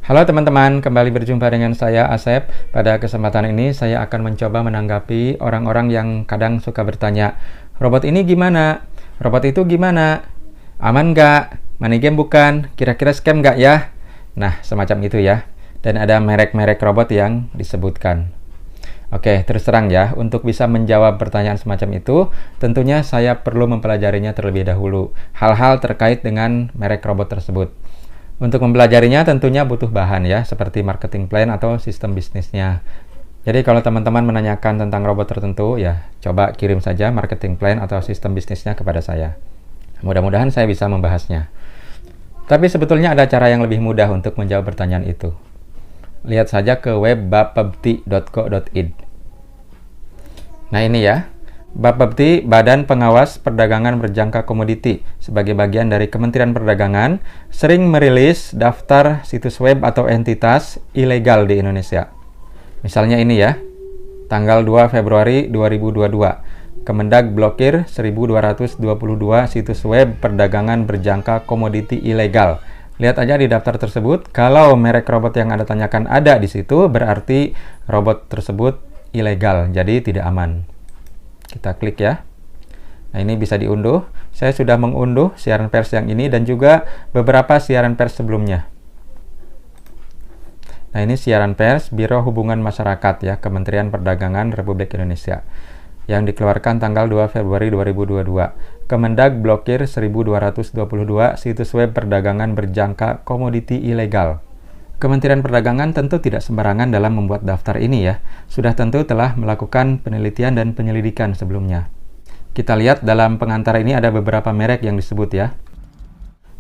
Halo teman-teman, kembali berjumpa dengan saya Asep. Pada kesempatan ini saya akan mencoba menanggapi orang-orang yang kadang suka bertanya, robot ini gimana? Robot itu gimana? Aman nggak? Money game bukan? Kira-kira scam nggak ya? Nah, semacam itu ya. Dan ada merek-merek robot yang disebutkan. Oke, terus terang ya, untuk bisa menjawab pertanyaan semacam itu, tentunya saya perlu mempelajarinya terlebih dahulu. Hal-hal terkait dengan merek robot tersebut. Untuk mempelajarinya tentunya butuh bahan ya, seperti marketing plan atau sistem bisnisnya. Jadi kalau teman-teman menanyakan tentang robot tertentu, ya coba kirim saja marketing plan atau sistem bisnisnya kepada saya. Mudah-mudahan saya bisa membahasnya. Tapi sebetulnya ada cara yang lebih mudah untuk menjawab pertanyaan itu. Lihat saja ke web bapepti.co.id. Nah ini ya, Bapepti, Badan Pengawas Perdagangan Berjangka Komoditi, sebagai bagian dari Kementerian Perdagangan, sering merilis daftar situs web atau entitas ilegal di Indonesia. Misalnya ini ya, tanggal 2 Februari 2022, Kemendag blokir 1222 situs web perdagangan berjangka komoditi ilegal. Lihat aja di daftar tersebut, kalau merek robot yang Anda tanyakan ada di situ, berarti robot tersebut ilegal, jadi tidak aman. Kita klik ya. Nah ini bisa diunduh. Saya sudah mengunduh siaran pers yang ini dan juga beberapa siaran pers sebelumnya. Nah ini siaran pers Biro Hubungan Masyarakat ya, Kementerian Perdagangan Republik Indonesia, yang dikeluarkan tanggal 2 Februari 2022. Kemendag blokir 1222 situs web perdagangan berjangka komoditi ilegal. Kementerian Perdagangan tentu tidak sembarangan dalam membuat daftar ini ya. Sudah tentu telah melakukan penelitian dan penyelidikan sebelumnya. Kita lihat dalam pengantar ini ada beberapa merek yang disebut ya.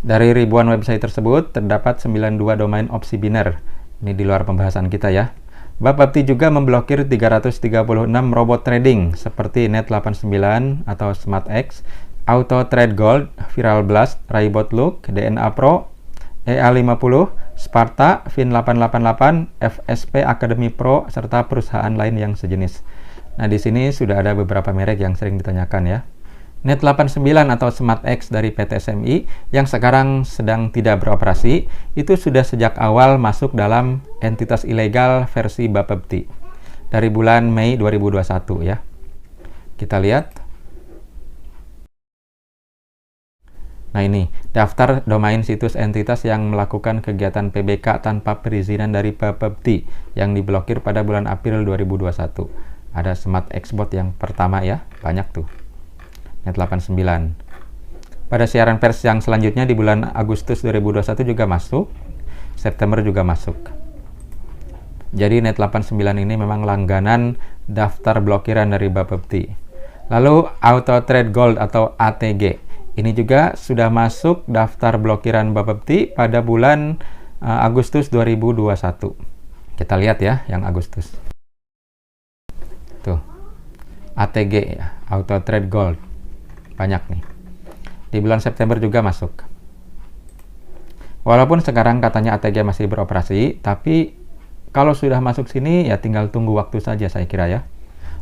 Dari ribuan website tersebut terdapat 92 domain opsi biner. Ini di luar pembahasan kita ya. Bapepti juga memblokir 336 robot trading seperti Net89 atau SmartX, Auto Trade Gold, Viral Blast, Raybot Look, DNA Pro, EA50, Sparta, Fin888, FSP Academy Pro, serta perusahaan lain yang sejenis. Nah, di sini sudah ada beberapa merek yang sering ditanyakan ya. Net89 atau SmartX dari PT SMI yang sekarang sedang tidak beroperasi, itu sudah sejak awal masuk dalam entitas ilegal versi Bapepti dari bulan Mei 2021 ya. Kita lihat. Nah ini, daftar domain situs entitas yang melakukan kegiatan PBK tanpa perizinan dari Bapepti yang diblokir pada bulan April 2021. Ada Smart Xbot yang pertama ya, banyak tuh. Net89. Pada siaran pers yang selanjutnya di bulan Agustus 2021 juga masuk, September juga masuk. Jadi Net89 ini memang langganan daftar blokiran dari Bapepti. Lalu Auto Trade Gold atau ATG. Ini juga sudah masuk daftar blokiran Bapepti pada bulan Agustus 2021. Kita lihat ya, yang Agustus. Tuh, ATG ya, Auto Trade Gold. Banyak nih. Di bulan September juga masuk. Walaupun sekarang katanya ATG masih beroperasi, tapi kalau sudah masuk sini ya tinggal tunggu waktu saja saya kira ya.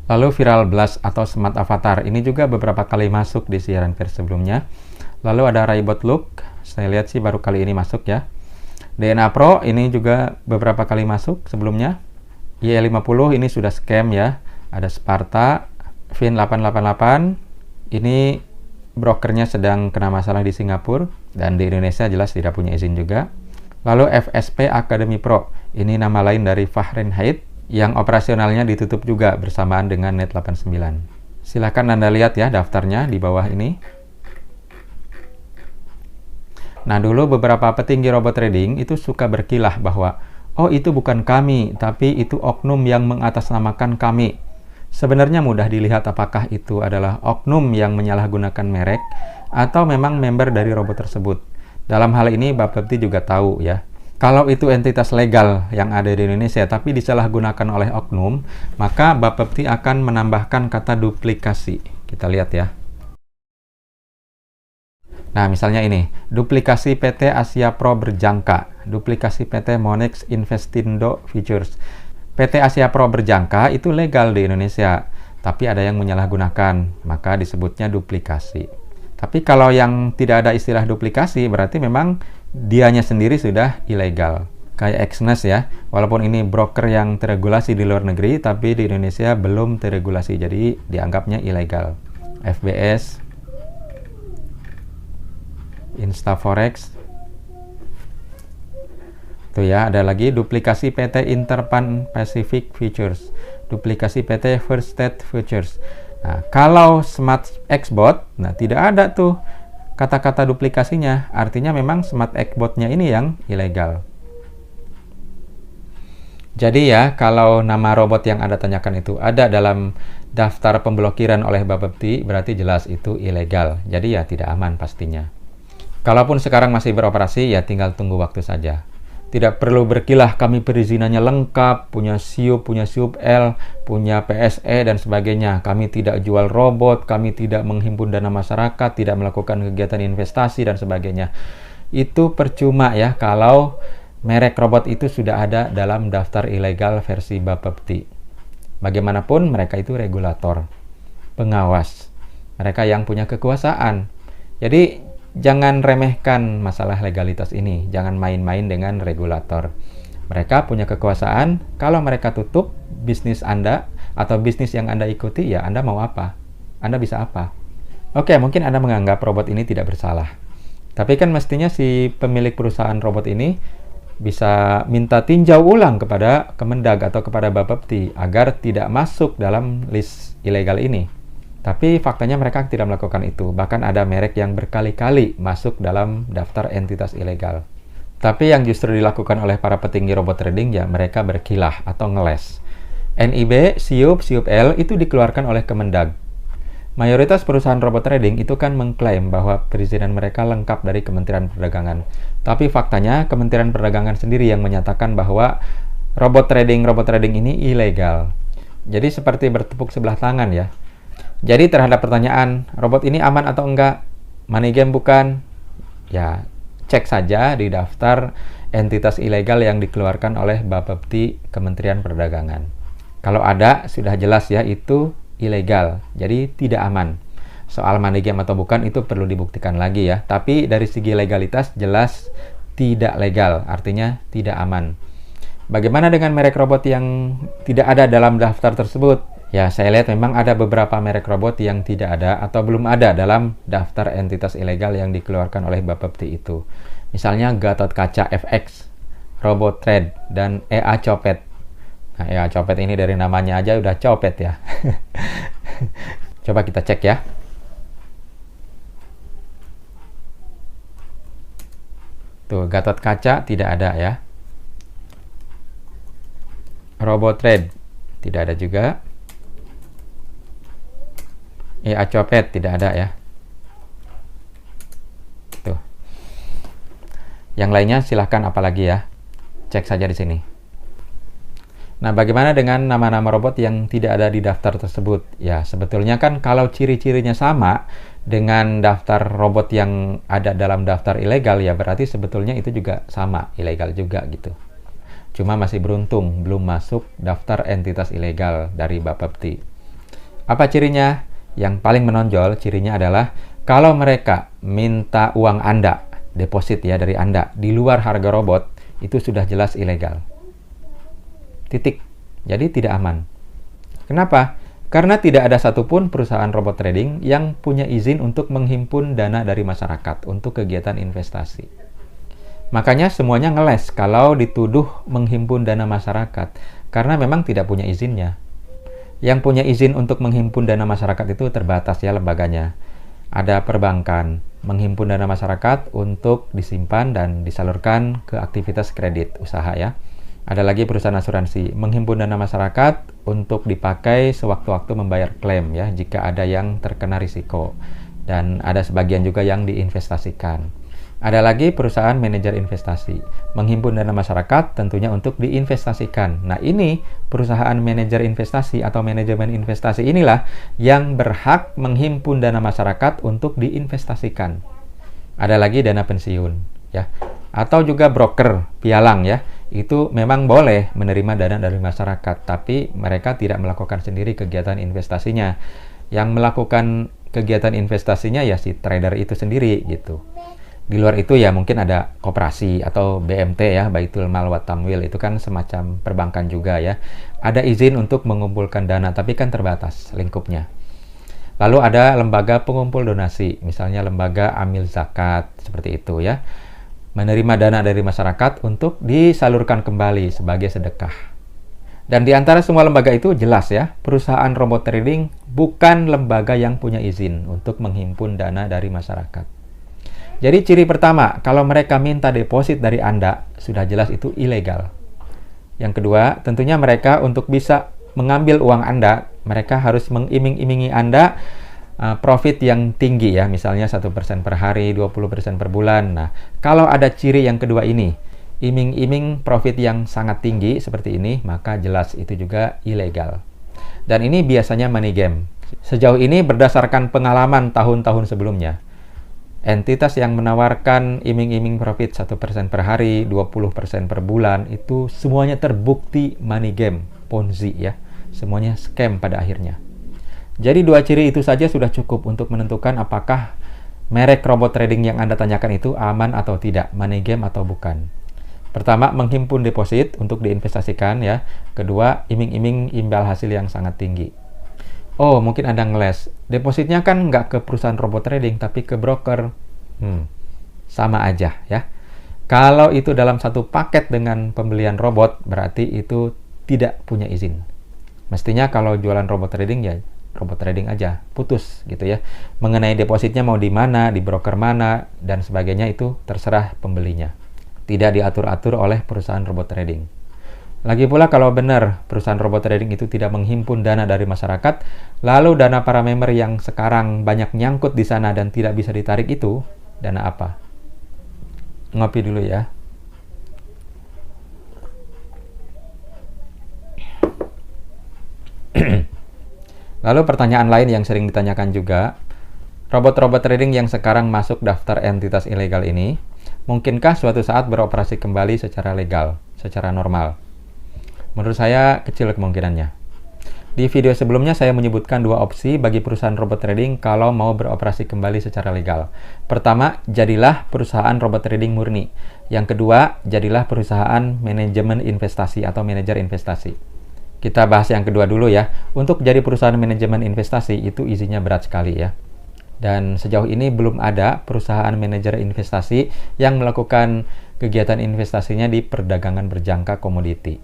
Lalu Viral Blast atau Smart Avatar, ini juga beberapa kali masuk di siaran pers sebelumnya. Lalu ada Raybot Look, saya lihat sih baru kali ini masuk ya. DNA Pro, ini juga beberapa kali masuk sebelumnya. Y50 ini sudah scam ya. Ada Sparta, Fin888, ini brokernya sedang kena masalah di Singapura, dan di Indonesia jelas tidak punya izin juga. Lalu FSP Academy Pro, ini nama lain dari Fahrenheit, yang operasionalnya ditutup juga bersamaan dengan Net89. Silahkan Anda lihat ya daftarnya di bawah ini. Nah dulu beberapa petinggi robot trading itu suka berkilah bahwa oh itu bukan kami, tapi itu oknum yang mengatasnamakan kami. Sebenarnya mudah dilihat apakah itu adalah oknum yang menyalahgunakan merek atau memang member dari robot tersebut. Dalam hal ini Bapepti juga tahu ya. Kalau itu entitas legal yang ada di Indonesia tapi disalahgunakan oleh oknum, maka Bapepti akan menambahkan kata duplikasi. Kita lihat ya. Nah, misalnya ini, duplikasi PT Asia Pro berjangka, duplikasi PT Monex Investindo Futures. PT Asia Pro berjangka itu legal di Indonesia, tapi ada yang menyalahgunakan, maka disebutnya duplikasi. Tapi kalau yang tidak ada istilah duplikasi, berarti memang dianya sendiri sudah ilegal. kayak Exness ya. Walaupun ini broker yang teregulasi di luar negeri, tapi di Indonesia belum teregulasi, jadi dianggapnya ilegal. FBS, Instaforex. Tuh ya, ada lagi duplikasi PT Interpan Pacific Futures, duplikasi PT First State Futures. Nah, kalau Smart X-Bot, nah tidak ada tuh kata-kata duplikasinya, artinya memang Smart X-Bot-nya ini yang ilegal. Jadi ya, kalau nama robot yang Anda tanyakan itu ada dalam daftar pemblokiran oleh Bapepti, berarti jelas itu ilegal. Jadi ya tidak aman pastinya. Kalaupun sekarang masih beroperasi, ya tinggal tunggu waktu saja. Tidak perlu berkilah, kami perizinannya lengkap, punya SIUP, punya SIUP-L, punya PSE, dan sebagainya. Kami tidak jual robot, kami tidak menghimpun dana masyarakat, tidak melakukan kegiatan investasi, dan sebagainya. Itu percuma ya, kalau merek robot itu sudah ada dalam daftar ilegal versi Bapepti. Bagaimanapun, mereka itu regulator, pengawas. Mereka yang punya kekuasaan. Jadi, jangan remehkan masalah legalitas ini. Jangan main-main dengan regulator. Mereka punya kekuasaan. Kalau mereka tutup bisnis Anda atau bisnis yang Anda ikuti, ya Anda mau apa? Anda bisa apa? Oke, mungkin Anda menganggap robot ini tidak bersalah. Tapi kan mestinya si pemilik perusahaan robot ini bisa minta tinjau ulang kepada Kemendag atau kepada Bapepti agar tidak masuk dalam list ilegal ini. Tapi faktanya mereka tidak melakukan itu. Bahkan ada merek yang berkali-kali masuk dalam daftar entitas ilegal. Tapi yang justru dilakukan oleh para petinggi robot trading, ya mereka berkilah atau ngeles. NIB, SIUP, SIUP-L itu dikeluarkan oleh Kemendag. Mayoritas perusahaan robot trading itu kan mengklaim bahwa perizinan mereka lengkap dari Kementerian Perdagangan. Tapi faktanya Kementerian Perdagangan sendiri yang menyatakan bahwa robot trading ini ilegal. Jadi seperti bertepuk sebelah tangan ya. Jadi terhadap pertanyaan, robot ini aman atau enggak? Money game bukan? Ya, cek saja di daftar entitas ilegal yang dikeluarkan oleh Bapepti Kementerian Perdagangan. Kalau ada, sudah jelas ya, itu ilegal. Jadi tidak aman. Soal money game atau bukan itu perlu dibuktikan lagi ya. Tapi dari segi legalitas jelas tidak legal, artinya tidak aman. Bagaimana dengan merek robot yang tidak ada dalam daftar tersebut? Ya, saya lihat memang ada beberapa merek robot yang tidak ada atau belum ada dalam daftar entitas ilegal yang dikeluarkan oleh Bapepti itu. Misalnya Gatot Kaca FX, Robot Trade, dan EA Copet. Nah, EA Copet ini dari namanya aja udah copet ya. Coba kita cek ya. Tuh, Gatot Kaca tidak ada ya. Robot Trade tidak ada juga. EA Copet tidak ada ya. Tuh. Yang lainnya silahkan apalagi ya. Cek saja di sini. Nah, bagaimana dengan nama-nama robot yang tidak ada di daftar tersebut? Ya, sebetulnya kan kalau ciri-cirinya sama dengan daftar robot yang ada dalam daftar ilegal, ya berarti sebetulnya itu juga sama, ilegal juga gitu. Cuma masih beruntung belum masuk daftar entitas ilegal dari Bapepti. Apa cirinya? Yang paling menonjol cirinya adalah kalau mereka minta uang Anda, deposit ya dari Anda, di luar harga robot, itu sudah jelas ilegal. Titik. Jadi tidak aman. Kenapa? Karena tidak ada satupun perusahaan robot trading yang punya izin untuk menghimpun dana dari masyarakat untuk kegiatan investasi. Makanya semuanya ngeles kalau dituduh menghimpun dana masyarakat, karena memang tidak punya izinnya. Yang punya izin untuk menghimpun dana masyarakat itu terbatas ya lembaganya. Ada perbankan, menghimpun dana masyarakat untuk disimpan dan disalurkan ke aktivitas kredit usaha ya. Ada lagi perusahaan asuransi, menghimpun dana masyarakat untuk dipakai sewaktu-waktu membayar klaim ya jika ada yang terkena risiko. Dan ada sebagian juga yang diinvestasikan. Ada lagi perusahaan manajer investasi, menghimpun dana masyarakat tentunya untuk diinvestasikan. Nah ini perusahaan manajer investasi atau manajemen investasi inilah yang berhak menghimpun dana masyarakat untuk diinvestasikan. Ada lagi dana pensiun, ya, atau juga broker, pialang ya, itu memang boleh menerima dana dari masyarakat, tapi mereka tidak melakukan sendiri kegiatan investasinya. Yang melakukan kegiatan investasinya ya si trader itu sendiri gitu. Di luar itu ya mungkin ada koperasi atau BMT ya, Baitul Mal wa Tamwil, itu kan semacam perbankan juga ya. Ada izin untuk mengumpulkan dana, tapi kan terbatas lingkupnya. Lalu ada lembaga pengumpul donasi, misalnya lembaga amil zakat, seperti itu ya. Menerima dana dari masyarakat untuk disalurkan kembali sebagai sedekah. Dan di antara semua lembaga itu jelas ya, perusahaan robot trading bukan lembaga yang punya izin untuk menghimpun dana dari masyarakat. Jadi ciri pertama, kalau mereka minta deposit dari Anda, sudah jelas itu ilegal. Yang kedua, tentunya mereka untuk bisa mengambil uang Anda, mereka harus mengiming-imingi Anda profit yang tinggi ya, misalnya 1% per hari, 20% per bulan. Nah, kalau ada ciri yang kedua ini, iming-iming profit yang sangat tinggi seperti ini, maka jelas itu juga ilegal. Dan ini biasanya money game. Sejauh ini berdasarkan pengalaman tahun-tahun sebelumnya, entitas yang menawarkan iming-iming profit 1% per hari, 20% per bulan, itu semuanya terbukti money game, Ponzi ya. Semuanya scam pada akhirnya. Jadi dua ciri itu saja sudah cukup untuk menentukan apakah merek robot trading yang Anda tanyakan itu aman atau tidak, money game atau bukan. Pertama, menghimpun deposit untuk diinvestasikan ya. Kedua, iming-iming imbal hasil yang sangat tinggi. Oh, mungkin Anda ngeles. Depositnya kan nggak ke perusahaan robot trading, tapi ke broker. Sama aja ya. Kalau itu dalam satu paket dengan pembelian robot, berarti itu tidak punya izin. Mestinya kalau jualan robot trading ya robot trading aja, putus gitu ya. Mengenai depositnya mau di mana, di broker mana, dan sebagainya itu terserah pembelinya. Tidak diatur-atur oleh perusahaan robot trading. Lagi pula kalau benar perusahaan robot trading itu tidak menghimpun dana dari masyarakat, lalu dana para member yang sekarang banyak nyangkut di sana dan tidak bisa ditarik itu, dana apa? Ngopi dulu ya. Lalu pertanyaan lain yang sering ditanyakan juga, robot-robot trading yang sekarang masuk daftar entitas ilegal ini, mungkinkah suatu saat beroperasi kembali secara legal, secara normal? Menurut saya kecil kemungkinannya. Di video sebelumnya saya menyebutkan dua opsi bagi perusahaan robot trading kalau mau beroperasi kembali secara legal. Pertama, jadilah perusahaan robot trading murni. Yang kedua, jadilah perusahaan manajemen investasi atau manajer investasi. Kita bahas yang kedua dulu ya. Untuk jadi perusahaan manajemen investasi itu izinnya berat sekali ya. Dan sejauh ini belum ada perusahaan manajer investasi yang melakukan kegiatan investasinya di perdagangan berjangka komoditi.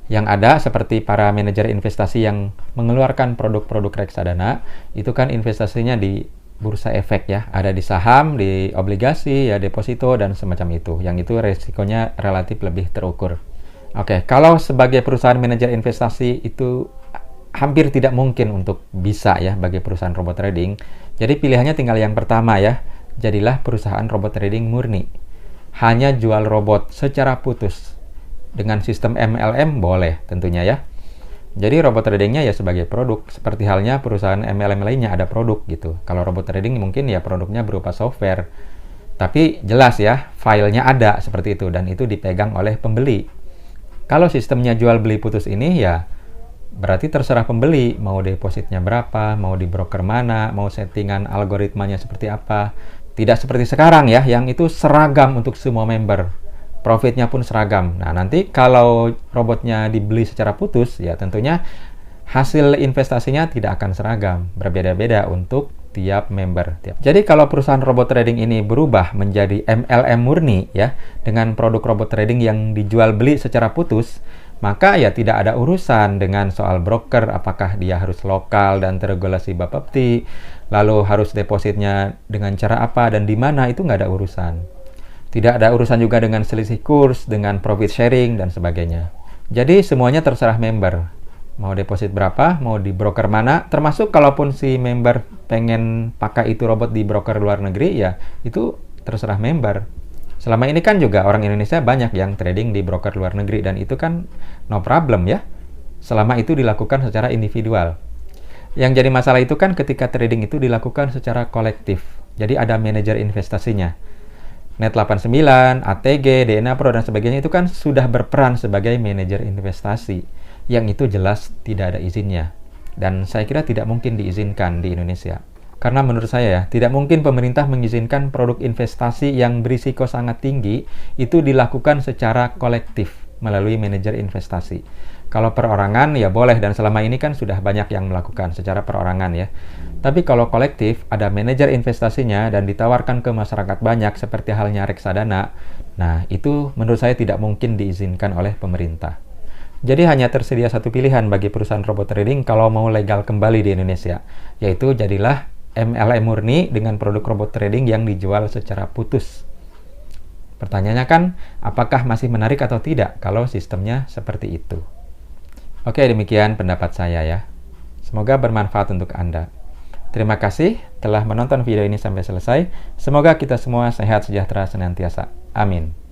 Yang ada seperti para manajer investasi yang mengeluarkan produk-produk reksadana, itu kan investasinya di bursa efek ya, ada di saham, di obligasi, ya deposito, dan semacam itu. Yang itu resikonya relatif lebih terukur. Oke, kalau sebagai perusahaan manajer investasi itu hampir tidak mungkin untuk bisa ya bagi perusahaan robot trading. Jadi pilihannya tinggal yang pertama ya, jadilah perusahaan robot trading murni. Hanya jual robot secara putus. Dengan sistem MLM boleh tentunya ya. Jadi robot tradingnya ya sebagai produk, seperti halnya perusahaan MLM lainnya ada produk gitu. Kalau robot trading mungkin ya produknya berupa software. Tapi jelas ya, filenya ada seperti itu dan itu dipegang oleh pembeli. Kalau sistemnya jual beli putus ini ya berarti terserah pembeli mau depositnya berapa, mau di broker mana, mau settingan algoritmanya seperti apa. Tidak seperti sekarang ya, yang itu seragam untuk semua member. Profitnya pun seragam. Nah, nanti kalau robotnya dibeli secara putus, ya tentunya hasil investasinya tidak akan seragam. Berbeda-beda untuk tiap member. Jadi kalau perusahaan robot trading ini berubah menjadi MLM murni, ya, dengan produk robot trading yang dijual beli secara putus, maka ya tidak ada urusan dengan soal broker, apakah dia harus lokal dan terregulasi Bapepti, lalu harus depositnya dengan cara apa dan di mana, itu nggak ada urusan. Tidak ada urusan juga dengan selisih kurs, dengan profit sharing, dan sebagainya. Jadi semuanya terserah member. Mau deposit berapa, mau di broker mana, termasuk kalaupun si member pengen pakai itu robot di broker luar negeri, ya itu terserah member. Selama ini kan juga orang Indonesia banyak yang trading di broker luar negeri, dan itu kan no problem ya. Selama itu dilakukan secara individual. Yang jadi masalah itu kan ketika trading itu dilakukan secara kolektif. Jadi ada manajer investasinya. Net89, ATG, DNA Pro, dan sebagainya itu kan sudah berperan sebagai manajer investasi. Yang itu jelas tidak ada izinnya. Dan saya kira tidak mungkin diizinkan di Indonesia. Karena menurut saya ya, tidak mungkin pemerintah mengizinkan produk investasi yang berisiko sangat tinggi itu dilakukan secara kolektif melalui manajer investasi. Kalau perorangan ya boleh, dan selama ini kan sudah banyak yang melakukan secara perorangan ya. Tapi kalau kolektif, ada manajer investasinya dan ditawarkan ke masyarakat banyak seperti halnya reksadana, nah itu menurut saya tidak mungkin diizinkan oleh pemerintah. Jadi hanya tersedia satu pilihan bagi perusahaan robot trading kalau mau legal kembali di Indonesia, yaitu jadilah MLM murni dengan produk robot trading yang dijual secara putus. Pertanyaannya kan, apakah masih menarik atau tidak kalau sistemnya seperti itu? Oke, demikian pendapat saya ya. Semoga bermanfaat untuk Anda. Terima kasih telah menonton video ini sampai selesai. Semoga kita semua sehat sejahtera senantiasa. Amin.